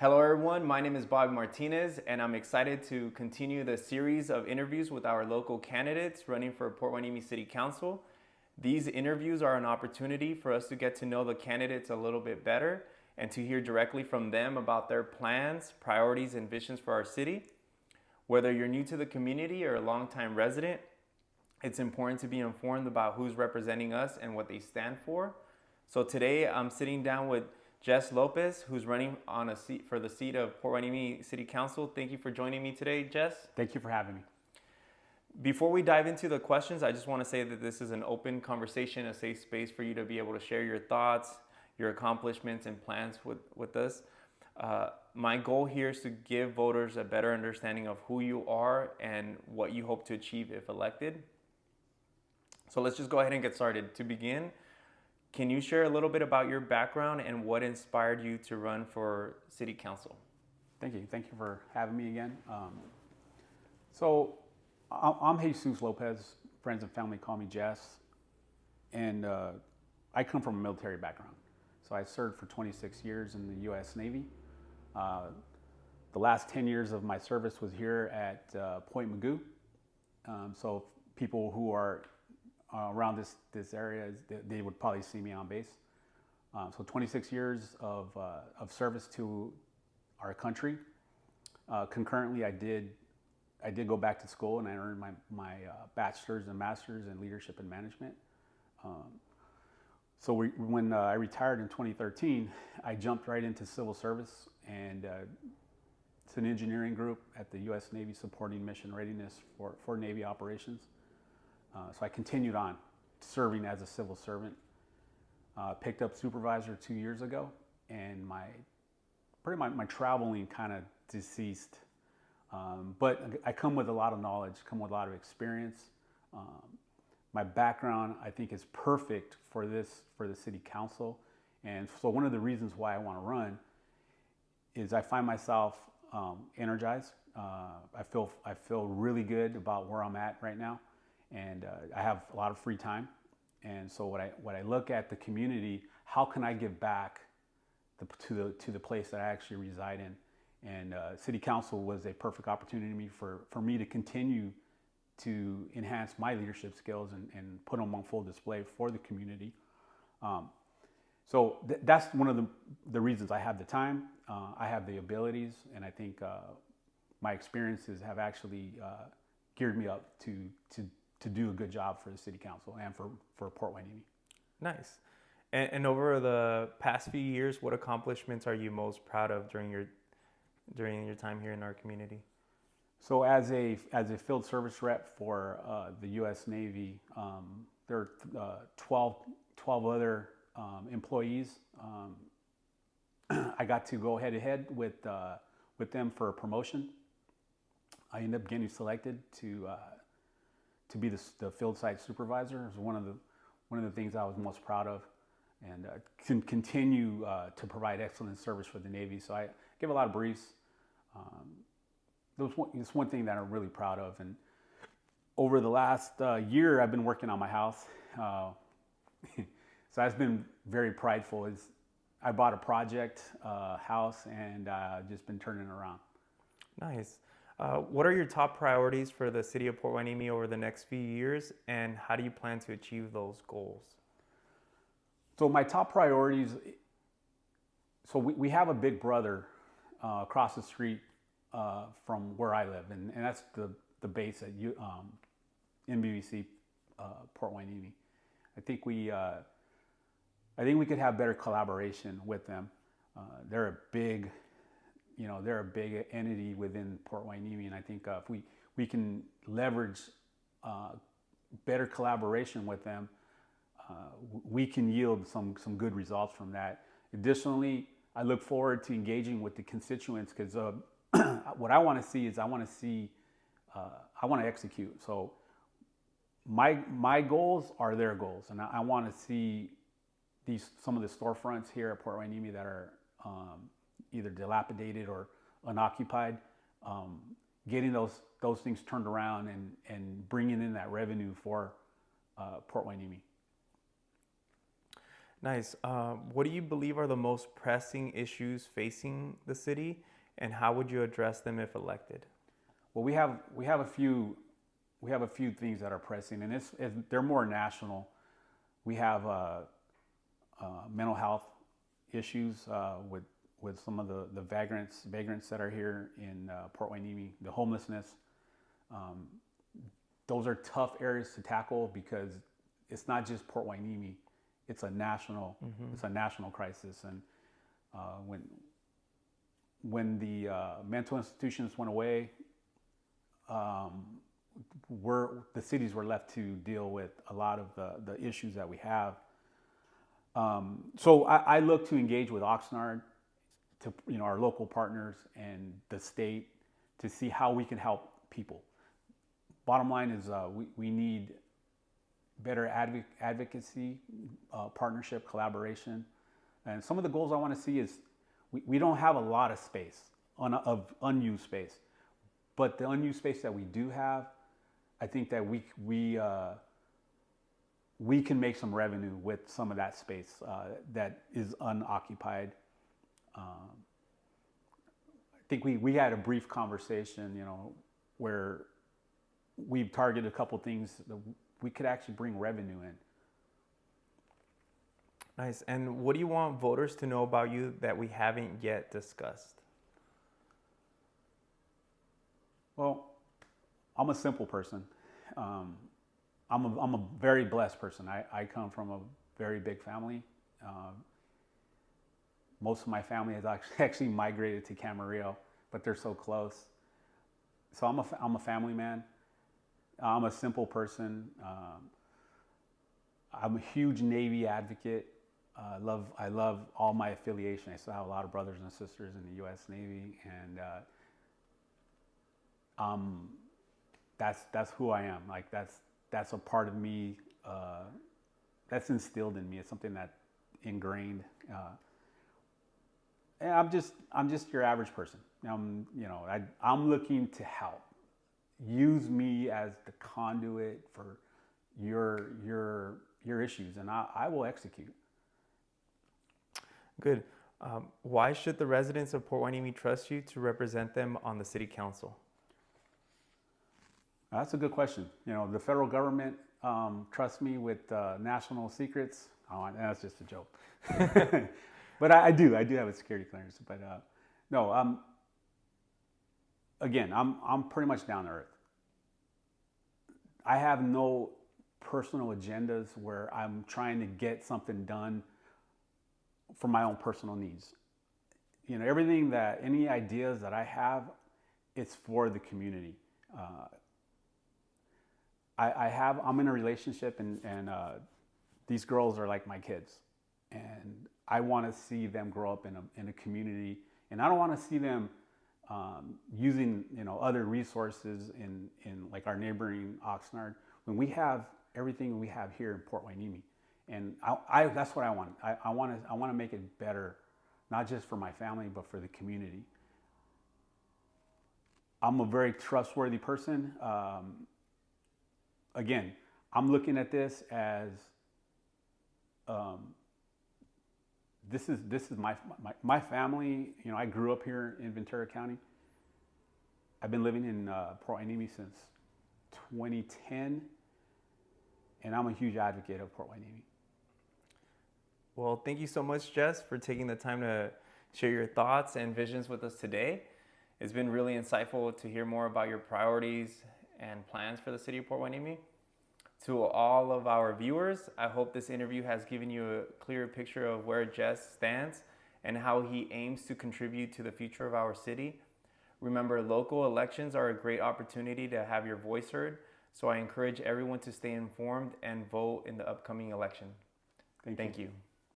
Hello everyone, my name is Bobby Martinez and I'm excited to continue the series of interviews with our local candidates running for Port Hueneme City Council. These interviews are an opportunity for us to get to know the candidates a little bit better and to hear directly from them about their plans, priorities, and visions for our city. Whether you're new to the community or a longtime resident, it's important to be informed about who's representing us and what they stand for. So today I'm sitting down with Jess Lopez, who's running on a seat for the seat of Port Hueneme City Council. Thank you for joining me today, Jess. Thank you for having me. Before we dive into the questions, I just want to say that this is an open conversation, a safe space for you to be able to share your thoughts, your accomplishments, and plans with us. My goal here is to give voters a better understanding of who you are and what you hope to achieve if elected. So let's just go ahead and get started. To begin, can you share a little bit about your background and what inspired you to run for City Council? Thank you. Thank you for having me again. I'm Jesus Lopez. Friends and family call me Jess. And I come from a military background. So I served for 26 years in the U.S. Navy. The last 10 years of my service was here at Point Magoo. So people who are around this area, they would probably see me on base. So 26 years of service to our country. Concurrently, I did go back to school and I earned my bachelor's and master's in leadership and management. When I retired in 2013, I jumped right into civil service, and it's an engineering group at the U.S. Navy supporting mission readiness for Navy operations. So I continued on serving as a civil servant. Picked up supervisor 2 years ago, and my traveling kind of deceased. But I come with a lot of knowledge, come with a lot of experience. My background, I think, is perfect for the city council. And so one of the reasons why I want to run is I find myself energized. I feel really good about where I'm at right now. And I have a lot of free time, and so when I look at the community, how can I give back to the place that I actually reside in? And City Council was a perfect opportunity for me to continue to enhance my leadership skills and put them on full display for the community. That's one of the reasons I have the time, I have the abilities, and I think my experiences have actually geared me up to do a good job for the City Council and for Port Hueneme. Nice. And over the past few years, what accomplishments are you most proud of during your time here in our community? So as a field service rep for the U.S. Navy, there are 12 other employees. I got to go head to head with them for a promotion. I ended up getting selected to be the field site supervisor. Is one of the things I was most proud of, and can continue to provide excellent service for the Navy. So I give a lot of briefs. It's one thing that I'm really proud of. And over the last year, I've been working on my house. So that's been very prideful. I bought a project house and just been turning it around. Nice. What are your top priorities for the city of Port Hueneme over the next few years, and how do you plan to achieve those goals? So my top priorities, so we have a big brother across the street from where I live, and that's the base at NBVC Port Hueneme. I think we could have better collaboration with them. They're a big entity within Port Hueneme, and I think if we can leverage better collaboration with them, we can yield some good results from that. Additionally, I look forward to engaging with the constituents, because what I want to see is I want to execute. So my goals are their goals, and I want to see some of the storefronts here at Port Hueneme that are either dilapidated or unoccupied, getting those things turned around and bringing in that revenue for Port Hueneme. Nice. What do you believe are the most pressing issues facing the city, and how would you address them if elected? Well, we have a few things that are pressing, and they're more national. We have mental health issues with some of the vagrants that are here in Port Hueneme, the homelessness. Those are tough areas to tackle because it's not just Port Hueneme; it's a national crisis. And when the mental institutions went away, the cities were left to deal with a lot of the issues that we have. So I look to engage with Oxnard, to our local partners and the state, to see how we can help people. Bottom line is we need better advocacy, partnership, collaboration. And some of the goals I want to see is we don't have a lot of space, of unused space. But the unused space that we do have, I think that we can make some revenue with some of that space that is unoccupied. I think we had a brief conversation, where we've targeted a couple things that we could actually bring revenue in. Nice. And what do you want voters to know about you that we haven't yet discussed? Well, I'm a simple person. I'm a very blessed person. I come from a very big family. Most of my family has actually migrated to Camarillo, but they're so close. So I'm a family man. I'm a simple person. I'm a huge Navy advocate. I love all my affiliation. I still have a lot of brothers and sisters in the U.S. Navy, and that's who I am. Like that's a part of me that's instilled in me. It's something that ingrained. And I'm just your average person. I'm looking to help. Use me as the conduit for your issues, and I will execute. Good. Why should the residents of Port Hueneme trust you to represent them on the city council? That's a good question. The federal government trusts me with national secrets. Oh, that's just a joke. But I do have a security clearance. But no, again, I'm pretty much down to earth. I have no personal agendas where I'm trying to get something done for my own personal needs. Everything any ideas that I have, it's for the community. I'm in a relationship, and these girls are like my kids, and I want to see them grow up in a community, and I don't want to see them using other resources in like our neighboring Oxnard when we have everything we have here in Port Hueneme. And that's what I want. I want to make it better, not just for my family, but for the community. I'm a very trustworthy person. Again, I'm looking at this as this is my family. I grew up here in Ventura County. I've been living in Port Hueneme since 2010, and I'm a huge advocate of Port Hueneme. Well, thank you so much, Jess, for taking the time to share your thoughts and visions with us today. It's been really insightful to hear more about your priorities and plans for the city of Port Hueneme. To all of our viewers, I hope this interview has given you a clearer picture of where Jess stands and how he aims to contribute to the future of our city. Remember, local elections are a great opportunity to have your voice heard, so I encourage everyone to stay informed and vote in the upcoming election. Thank you.